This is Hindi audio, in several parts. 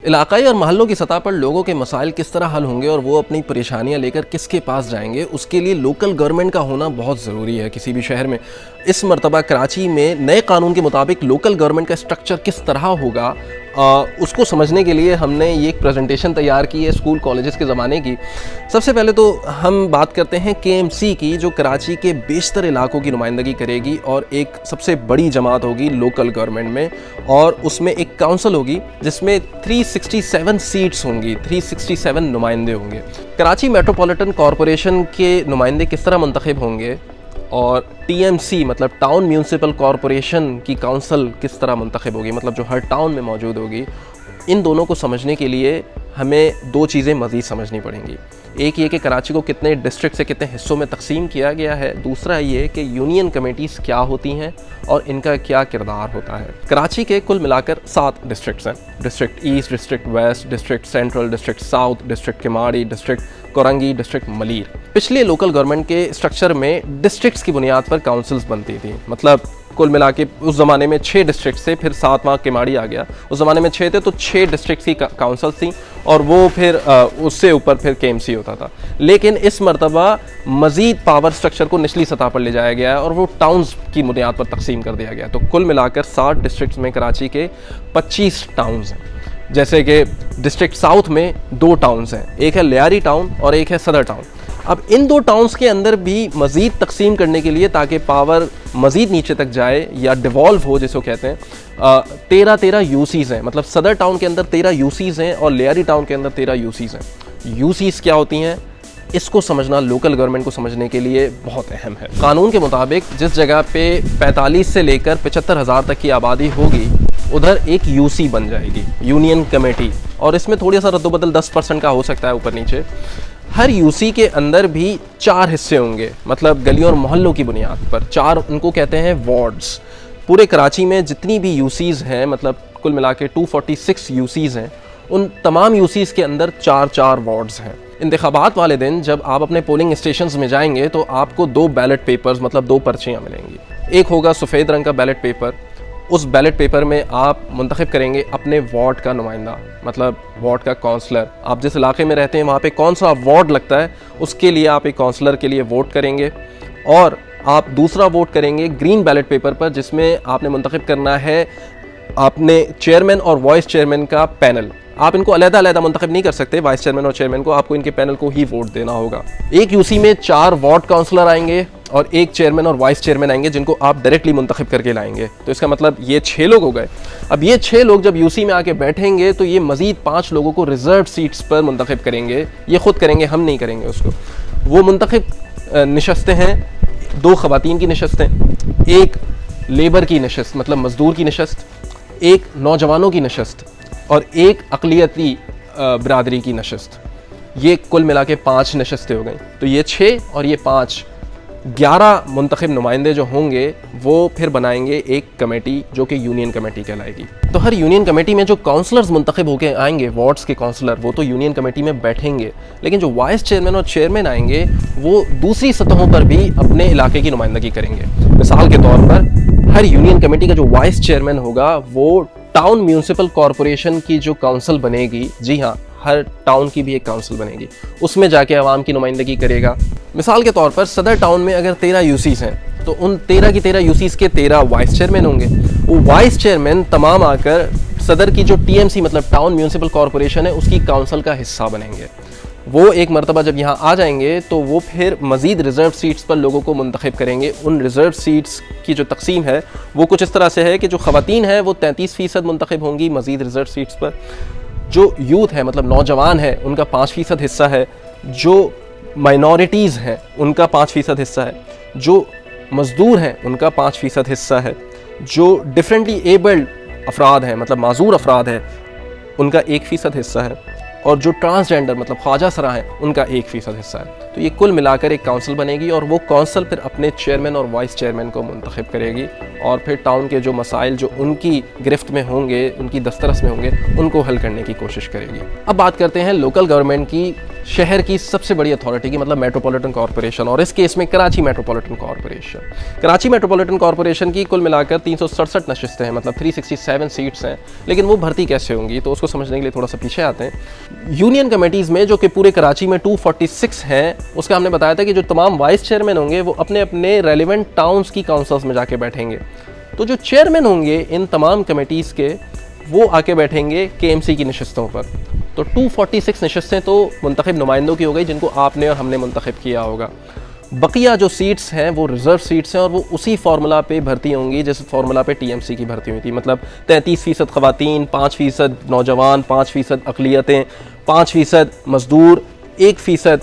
इलाकाई और मोहल्लों की सतह पर लोगों के मसाइल किस तरह हल होंगे और वो अपनी परेशानियां लेकर किसके पास जाएंगे, उसके लिए लोकल गवर्नमेंट का होना बहुत ज़रूरी है किसी भी शहर में। इस मरतबा कराची में नए कानून के मुताबिक लोकल गवर्नमेंट का स्ट्रक्चर किस तरह होगा, उसको समझने के लिए हमने ये एक प्रेजेंटेशन तैयार की है स्कूल कॉलेजेस के ज़माने की। सबसे पहले तो हम बात करते हैं KMC की, जो कराची के बेशतर इलाकों की नुमाइंदगी करेगी और एक सबसे बड़ी जमात होगी लोकल गवर्नमेंट में, और उसमें एक काउंसिल होगी जिसमें 367 सीट्स होंगी, 367 नुमाइंदे होंगे। कराची मेट्रोपॉलिटन कॉरपोरेशन के नुमाइंदे किस तरह मुंतखब होंगे और TMC मतलब टाउन म्यूनसिपल कॉरपोरेशन की काउंसिल किस तरह मुंतखब होगी, मतलब जो हर टाउन में मौजूद होगी, इन दोनों को समझने के लिए हमें दो चीज़ें मज़ीद समझनी पड़ेंगी। एक ये कि कराची को कितने डिस्ट्रिक्ट से कितने हिस्सों में तकसीम किया गया है, दूसरा ये कि यूनियन कमेटीज़ क्या होती हैं और इनका क्या किरदार होता है। कराची के कुल मिलाकर 7 डिस्ट्रिक्ट्स हैं। District east, district west, district central, district south, district Keamari, district Korangi, district Malir. पिछले लोकल गवर्नमेंट के स्ट्रक्चर में डिस्ट्रिक्ट्स की बुनियाद पर काउंसिल्स बनती थी, मतलब कुल मिला के उस ज़माने में 6 डिस्ट्रिक्ट से फिर 7 वहाँ किमाड़ी आ गया। उस ज़माने में 6 थे तो 6 डिस्ट्रिक्ट की काउंसिल थी और वो फिर उससे ऊपर फिर KMC होता था। लेकिन इस मरतबा मज़ीद पावर स्ट्रक्चर को निचली सतह पर ले जाया गया है और वो टाउन्स की बुनियाद पर तकसीम कर दिया गया। तो कुल मिलाकर 60 डिस्ट्रिक्ट में कराची के 25 टाउन्स हैं। जैसे कि डिस्ट्रिक्ट साउथ में 2 टाउन्स हैं, एक है लियारी टाउन और एक है सदर टाउन। अब इन 2 टाउन्स के अंदर भी मज़ीद तकसीम करने के लिए, ताकि पावर मज़ीद नीचे तक जाए या डिवॉल्व हो जिसको कहते हैं, 13 UCs हैं। मतलब सदर टाउन के अंदर 13 UCs हैं और लियारी टाउन के अंदर 13 UCs हैं। UCs क्या होती हैं, इसको समझना लोकल गवर्नमेंट को समझने के लिए बहुत अहम है। कानून के मुताबिक जिस जगह पे 45 से लेकर 75,000 तक की आबादी होगी, उधर एक UC बन जाएगी, यूनियन कमेटी, और इसमें थोड़ा सा रद्दोबदल 10% का हो सकता है ऊपर नीचे। हर UC के अंदर भी 4 हिस्से होंगे, मतलब गलियों और मोहल्लों की बुनियाद पर 4, उनको कहते हैं वार्ड्स। पूरे कराची में जितनी भी UCs हैं, मतलब कुल मिला के 246 UCs हैं, उन तमाम UCs के अंदर 4-4 वार्ड्स हैं। इंतखाबात वाले दिन जब आप अपने पोलिंग स्टेशंस में जाएंगे तो आपको 2 बैलेट पेपर्स, मतलब 2 पर्चियाँ मिलेंगी। एक होगा सफ़ेद रंग का बैलेट पेपर, उस बैलेट पेपर में आप मुंतखब करेंगे अपने वार्ड का नुमाइंदा, मतलब वार्ड का काउंसलर। आप जिस इलाके में रहते हैं वहाँ पे कौन सा वार्ड लगता है, उसके लिए आप एक काउंसलर के लिए वोट करेंगे। और आप दूसरा वोट करेंगे ग्रीन बैलेट पेपर पर, जिसमें आपने मुंतखब करना है अपने चेयरमैन और वाइस चेयरमैन का पैनल। आप इनको अलग-अलग मुंतखब नहीं कर सकते, वाइस चेयरमैन और चेयरमैन को, आपको इनके पैनल को ही वोट देना होगा। एक UC में 4 वार्ड काउंसलर आएंगे और एक चेयरमैन और वाइस चेयरमैन आएंगे, जिनको आप डायरेक्टली मुंतखब करके लाएंगे। तो इसका मतलब ये 6 लोग हो गए। अब ये 6 लोग जब UC में आके बैठेंगे तो ये मज़ीद 5 लोगों को रिजर्व सीट्स पर मुंतखब करेंगे। ये खुद करेंगे, हम नहीं करेंगे उसको। वो मुंतखब नशस्तें हैं, 2 ख़वातीन की नशस्तें, एक लेबर की नशस्त मतलब मज़दूर की नशस्त, एक नौजवानों की नशस्त और एक अक़लियती बरादरी की नशस्त। ये कुल मिला के 5 नशस्तें हो गई। तो ये 6 और ये 5, 11 मुंतखब नुमाइंदे जो होंगे वो फिर बनाएंगे एक कमेटी, जो कि यूनियन कमेटी कहलाएगी। तो हर यूनियन कमेटी में जो काउंसलर्स मुंतखब होकर आएंगे, वार्ड्स के काउंसलर, वो तो यूनियन कमेटी में बैठेंगे, लेकिन जो वाइस चेयरमैन और चेयरमैन आएंगे वो दूसरी सतहों पर भी अपने इलाके की नुमाइंदगी करेंगे। मिसाल के तौर पर हर यूनियन कमेटी का जो वाइस चेयरमैन होगा वो टाउन म्यूनसिपल कॉरपोरेशन की जो काउंसिल बनेगी, जी हाँ, हर टाउन की भी एक काउंसिल बनेगी, उसमें जाके आवाम की नुमाइंदगी करेगा। मिसाल के तौर पर सदर टाउन में अगर 13 UCs हैं तो उन 13 की 13 UCs के 13 वाइस चेयरमैन होंगे। वो वाइस चेयरमैन तमाम आकर सदर की जो TMC मतलब टाउन म्यूनसिपल कॉरपोरेशन है, उसकी काउंसिल का हिस्सा बनेंगे। वो एक मरतबा जब यहाँ आ जाएंगे तो वो फिर मज़ीद रिज़र्व सीट्स पर लोगों को मुंतखब करेंगे। उन रिज़र्व सीट्स की जो तकसीम है वो कुछ इस तरह से है कि जो ख़वातीन हैं वो 33% मुंतखब होंगी मज़ीद रिज़र्व सीट्स पर। जो यूथ है मतलब नौजवान है, उनका 5% हिस्सा है। जो माइनॉरिटीज़ हैं उनका 5% हिस्सा है। जो मज़दूर हैं उनका 5% हिस्सा है। जो डिफरेंटली एबल्ड अफराद हैं, मतलब माजूर अफराद हैं, उनका 1% हिस्सा है। और जो ट्रांसजेंडर मतलब ख्वाजा सरा हैं, उनका 1% हिस्सा है। तो ये कुल मिलाकर एक काउंसिल बनेगी और वो काउंसिल फिर अपने चेयरमैन और वाइस चेयरमैन को मुंतखब करेगी और फिर टाउन के जो मसाइल जो उनकी गिरफ्त में होंगे, उनकी दस्तरस में होंगे, उनको हल करने की कोशिश करेगी। अब बात करते हैं लोकल गवर्नमेंट की शहर की सबसे बड़ी अथॉरिटी की, मतलब मेट्रोपॉलिटन कॉरपोरेशन, और इस केस में Karachi metropolitan corporation. Karachi metropolitan corporation की कुल मिलाकर 367 नशिस्तें हैं, मतलब 367 सीट्स हैं, लेकिन वो भर्ती कैसे होंगी तो उसको समझने के लिए थोड़ा सा पीछे आते हैं। यूनियन कमेटीज़ में जो कि पूरे कराची में 246 हैं, उसका हमने बताया था कि जो तमाम वाइस चेयरमैन होंगे वो अपने अपने रेलिवेंट टाउन्स की काउंसिल्स में जाके बैठेंगे। तो जो चेयरमैन होंगे इन तमाम कमेटीज़ के, वो आके बैठेंगे KMC की नशिस्तों पर। तो 246 नशिस्तें तो मुंतखब नुमाइंदों की हो गई, जिनको आपने और हमने मुंतखब किया होगा। बकिया जो सीट्स हैं वो रिज़र्व सीट्स हैं, और वो उसी फार्मूला पे भर्ती होंगी जिस फार्मूला पे TMC की भर्ती हुई थी, मतलब 33% ख़वातीन, 5% नौजवान, 5% अक़लियतें, 5% मज़दूर, 1%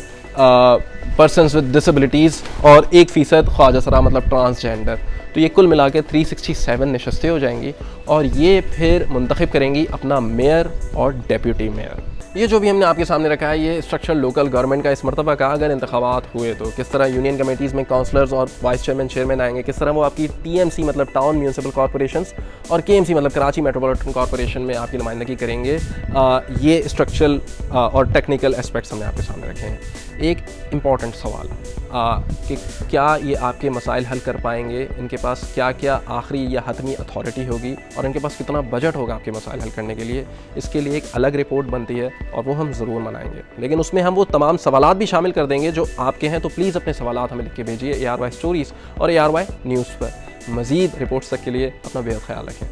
पर्सनस विद डिसेबिलिटीज़ और 1% ख्वाजा मतलब ट्रांसजेंडर। तो ये कुल मिला के 367 नशस्तें हो जाएंगी, और ये फिर मुंतखब करेंगी अपना मेयर और डेप्यूटी मेयर। ये जो भी हमने आपके सामने रखा है, ये स्ट्रक्चर लोकल गवर्नमेंट का इस मरतबा का अगर इंतखाबात हुए तो किस तरह यूनियन कमेटीज़ में काउंसलर्स और वाइस चेयरमैन चेयरमैन आएंगे, किस तरह वो आपकी TMC मतलब टाउन म्यूनसिपल कॉरपोरेशंस और KMC मतलब कराची मेट्रोपॉलिटन कॉरपोरेशन में आपकी नुमाइंदगी करेंगे। ये स्ट्रक्चरल और टेक्निकल एस्पेक्ट्स हमने आपके सामने रखे हैं। एक इम्पॉर्टेंट सवाल कि क्या ये आपके मसाइल हल कर पाएंगे, इनके पास क्या क्या आखिरी या हतमी अथॉरिटी होगी, और इनके पास कितना बजट होगा आपके मसाइल हल करने के लिए। इसके लिए एक अलग रिपोर्ट बनती है और वो हम ज़रूर मनाएंगे, लेकिन उसमें हम वो तमाम सवालात भी शामिल कर देंगे जो आपके हैं। तो प्लीज़ अपने सवालात हमें लिख के भेजिए ARY स्टोरीज़ और ARY न्यूज़ पर। मज़ीद रिपोर्ट्स तक के लिए अपना बेहद ख्याल रखें।